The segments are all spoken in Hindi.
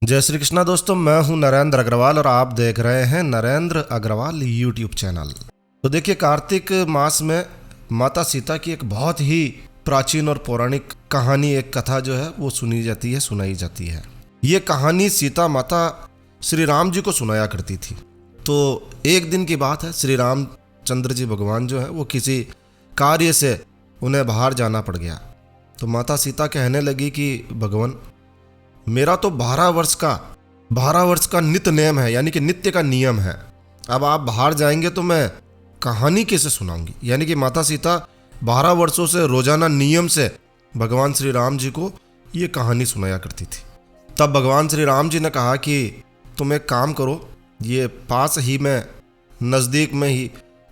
जय श्री कृष्णा दोस्तों, मैं हूं नरेंद्र अग्रवाल और आप देख रहे हैं नरेंद्र अग्रवाल यूट्यूब चैनल। तो देखिए, कार्तिक मास में माता सीता की एक बहुत ही प्राचीन और पौराणिक कहानी, एक कथा जो है वो सुनाई जाती है। ये कहानी सीता माता श्री राम जी को सुनाया करती थी। तो एक दिन की बात है, श्री रामचंद्र जी भगवान जो है वो किसी कार्य से उन्हें बाहर जाना पड़ गया। तो माता सीता कहने लगी कि भगवान, मेरा तो 12 वर्ष का नित्य नियम है, यानी कि नित्य का नियम है। अब आप बाहर जाएंगे तो मैं कहानी कैसे सुनाऊंगी। यानी कि माता सीता 12 वर्षों से रोजाना नियम से भगवान श्री राम जी को ये कहानी सुनाया करती थी। तब भगवान श्री राम जी ने कहा कि तुम एक काम करो, ये पास ही में नज़दीक में ही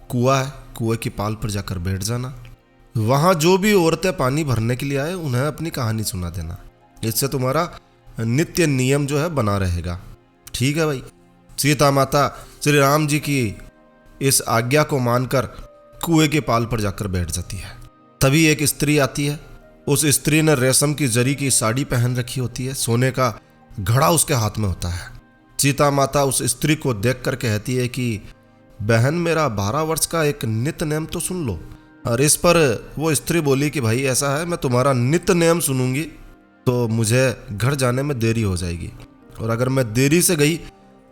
कुआं है, कुएं की पाल पर जाकर बैठ जाना। वहाँ जो भी औरतें पानी भरने के लिए आए उन्हें अपनी कहानी सुना देना। इससे तुम्हारा नित्य नियम जो है बना रहेगा। ठीक है भाई। सीता माता श्री राम जी की इस आज्ञा को मानकर कुएं के पाल पर जाकर बैठ जाती है। तभी एक स्त्री आती है। उस स्त्री ने रेशम की जरी की साड़ी पहन रखी होती है, सोने का घड़ा उसके हाथ में होता है। सीता माता उस स्त्री को देखकर कहती है कि बहन, मेरा 12 वर्ष का एक नित्य नियम तो सुन लो। और इस पर वो स्त्री बोली कि भाई ऐसा है, मैं तुम्हारा नित्य नियम सुनूंगी तो मुझे घर जाने में देरी हो जाएगी, और अगर मैं देरी से गई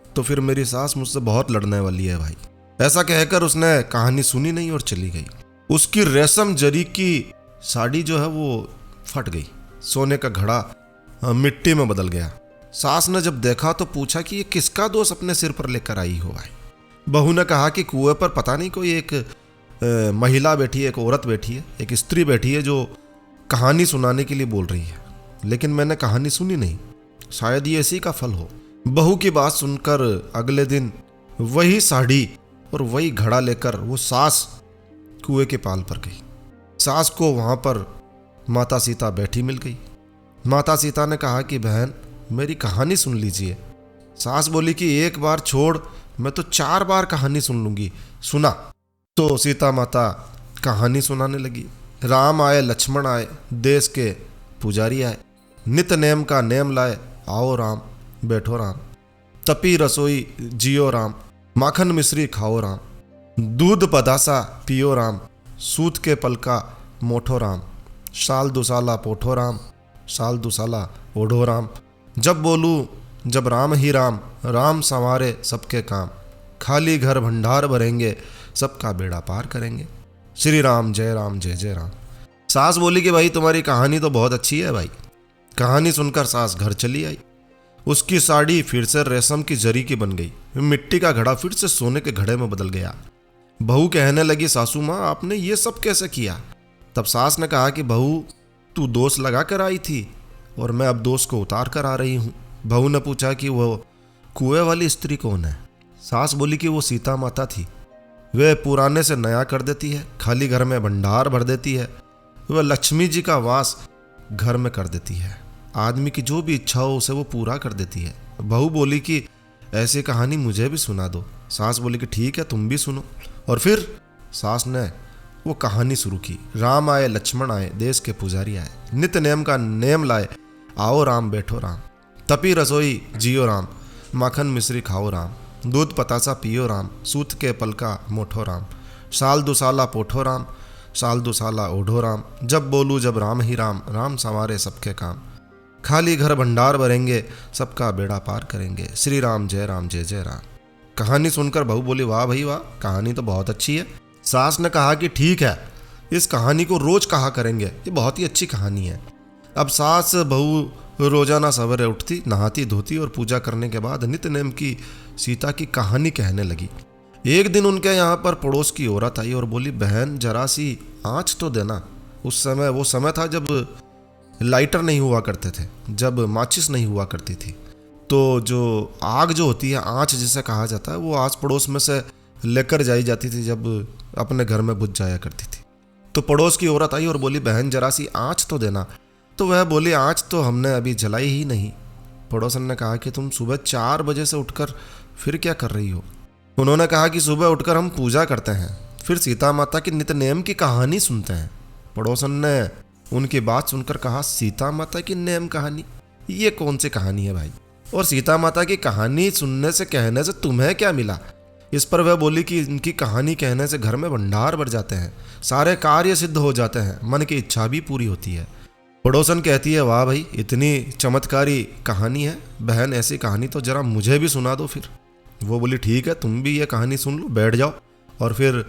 तो फिर मेरी सास मुझसे बहुत लड़ने वाली है भाई। ऐसा कहकर उसने कहानी सुनी नहीं और चली गई। उसकी रेशम जरी की साड़ी जो है वो फट गई, सोने का घड़ा मिट्टी में बदल गया। सास ने जब देखा तो पूछा कि ये किसका दोष अपने सिर पर लेकर आई हो भाई। बहू ने कहा कि कुएं पर पता नहीं कोई एक महिला बैठी है, एक औरत बैठी है, एक स्त्री बैठी है जो कहानी सुनाने के लिए बोल रही है, लेकिन मैंने कहानी सुनी नहीं, शायद ये इसी का फल हो। बहू की बात सुनकर अगले दिन वही साड़ी और वही घड़ा लेकर वो सास कुएं के पाल पर गई। सास को वहां पर माता सीता बैठी मिल गई। माता सीता ने कहा कि बहन, मेरी कहानी सुन लीजिए। सास बोली कि एक बार छोड़, मैं तो 4 बार कहानी सुन लूंगी, सुना। तो सीता माता कहानी सुनाने लगी। राम आए, लक्ष्मण आए, देश के पुजारी आए, नित नेम का नेम लाए, आओ राम बैठो राम, तपी रसोई जियो राम, माखन मिश्री खाओ राम, दूध पदासा पियो राम, सूत के पलका मोठो राम, साल दुसाला पोठो राम, साल दुसाला ओढ़ो राम, जब बोलूं जब राम ही राम, राम संवारे सबके काम, खाली घर भंडार भरेंगे, सबका बेड़ा पार करेंगे, श्री राम जय राम जय जय राम। सास बोली कि भाई तुम्हारी कहानी तो बहुत अच्छी है भाई। कहानी सुनकर सास घर चली आई। उसकी साड़ी फिर से रेशम की जरी की बन गई, मिट्टी का घड़ा फिर से सोने के घड़े में बदल गया। बहू कहने लगी, सासू माँ आपने ये सब कैसे किया। तब सास ने कहा कि बहू, तू दोष लगा कर आई थी और मैं अब दोष को उतार कर आ रही हूँ। बहू ने पूछा कि वो कुएं वाली स्त्री कौन है। सास बोली कि वो सीता माता थी। वे पुराने से नया कर देती है, खाली घर में भंडार भर देती है, वह लक्ष्मी जी का वास घर में कर देती है, आदमी की जो भी इच्छा हो उसे वो पूरा कर देती है। बहू बोली कि ऐसी कहानी मुझे भी सुना दो। सास बोली कि ठीक है, तुम भी सुनो। और फिर सास ने वो कहानी शुरू की। राम आए, लक्ष्मण आए, देश के पुजारी आए, नित्य नेम का नेम लाए, आओ राम बैठो राम, तपी रसोई जियो राम, माखन मिश्री खाओ राम, दूध पतासा पियो राम, सूत के पलका मोठो राम, साल दुसाला पोठो राम, साल दुसाला ओढ़ो राम, जब बोलूं जब राम ही राम, राम संवारे सबके काम, खाली घर भंडार भरेंगे, सबका बेड़ा पार करेंगे, श्री राम जय राम। कहानी सुनकर बहू बोली, वाह भाई वाह, कहानी तो बहुत अच्छी है। सास ने कहा कि ठीक है, इस कहानी को रोज कहा करेंगे, ये बहुत ही अच्छी कहानी है। अब सास बहू रोजाना सवेरे उठती, नहाती धोती और पूजा करने के बाद नित्य नेम की सीता की कहानी कहने लगी। एक दिन उनके यहाँ पर पड़ोस की औरत आई और बोली, बहन जरा सी आँच तो देना। उस समय वो समय था जब लाइटर नहीं हुआ करते थे, जब माचिस नहीं हुआ करती थी। तो जो आग जो होती है, आँच जिसे कहा जाता है, वो आस पड़ोस में से लेकर जाई जाती थी जब अपने घर में बुझ जाया करती थी। तो पड़ोस की औरत आई और बोली, बहन जरा सी आँच तो देना। तो वह बोली, आँच तो हमने अभी जलाई ही नहीं। पड़ोसन ने कहा कि तुम सुबह 4 बजे से उठकर फिर क्या कर रही हो। उन्होंने कहा कि सुबह उठकर हम पूजा करते हैं, फिर सीता माता की नित्य नेम की कहानी सुनते हैं। पड़ोसन ने उनकी बात सुनकर कहा, सीता माता की नेम कहानी, ये कौन सी कहानी है भाई। और सीता माता की कहानी सुनने से कहने से तुम्हें क्या मिला। इस पर वह बोली कि इनकी कहानी कहने से घर में भंडार भर जाते हैं, सारे कार्य सिद्ध हो जाते हैं, मन की इच्छा भी पूरी होती है। पड़ोसन कहती है वाह भाई, इतनी चमत्कारी कहानी है बहन, ऐसी कहानी तो जरा मुझे भी सुना दो फिर। वो बोली ठीक है, तुम भी ये कहानी सुन लो, बैठ जाओ। और फिर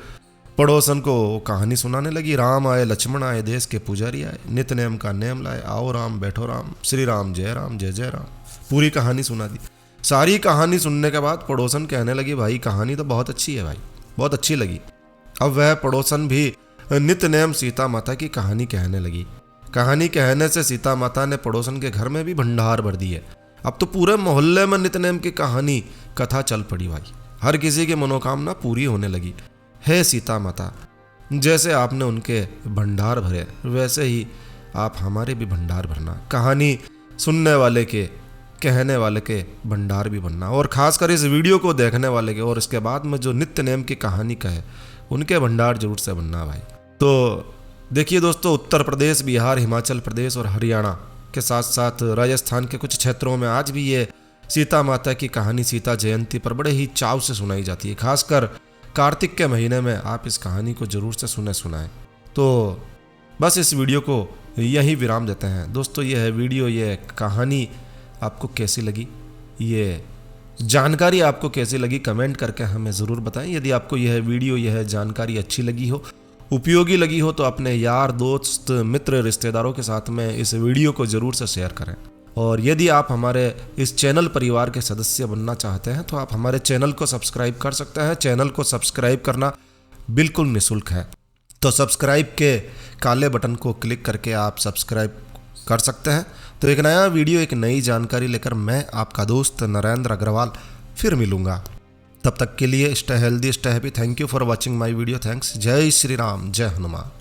पड़ोसन को कहानी सुनाने लगी। राम आए लक्ष्मण आए, देश के पुजारी आए, नित नेम का नेम लाए, आओ राम बैठो राम, श्री राम जय जय राम। पूरी कहानी सुना दी। सारी कहानी सुनने के बाद पड़ोसन कहने लगी भाई कहानी तो बहुत अच्छी है भाई, बहुत अच्छी लगी। अब वह पड़ोसन भी नित नेम सीता माता की कहानी कहने लगी। कहानी कहने से सीता माता ने पड़ोसन के घर में भी भंडार भर दिए। अब तो पूरे मोहल्ले में नित नेम की कहानी कथा चल पड़ी भाई। हर किसी की मनोकामना पूरी होने लगी। हे सीता माता, जैसे आपने उनके भंडार भरे वैसे ही आप हमारे भी भंडार भरना। कहानी सुनने वाले के, कहने वाले के भंडार भी बनना, और खासकर इस वीडियो को देखने वाले के और इसके बाद में जो नित्य नेम की कहानी कहे उनके भंडार जरूर से बनना भाई। तो देखिए दोस्तों, उत्तर प्रदेश, बिहार, हिमाचल प्रदेश और हरियाणा के साथ साथ राजस्थान के कुछ क्षेत्रों में आज भी ये सीता माता की कहानी सीता जयंती पर बड़े ही चाव से सुनाई जाती है। खासकर कार्तिक के महीने में आप इस कहानी को जरूर से सुनाएं। तो बस इस वीडियो को यहीं विराम देते हैं दोस्तों। ये है वीडियो, ये कहानी आपको कैसी लगी, ये जानकारी आपको कैसी लगी, कमेंट करके हमें ज़रूर बताएं। यदि आपको यह वीडियो, यह जानकारी अच्छी लगी हो, उपयोगी लगी हो, तो अपने यार दोस्त मित्र रिश्तेदारों के साथ में इस वीडियो को ज़रूर से शेयर करें। और यदि आप हमारे इस चैनल परिवार के सदस्य बनना चाहते हैं तो आप हमारे चैनल को सब्सक्राइब कर सकते हैं। चैनल को सब्सक्राइब करना बिल्कुल निःशुल्क है। तो सब्सक्राइब के काले बटन को क्लिक करके आप सब्सक्राइब कर सकते हैं। तो एक नया वीडियो, एक नई जानकारी लेकर मैं आपका दोस्त नरेंद्र अग्रवाल फिर मिलूंगा। तब तक के लिए stay healthy, stay happy. Thank you for watching my video. Thanks. जय श्री राम, जय हनुमान।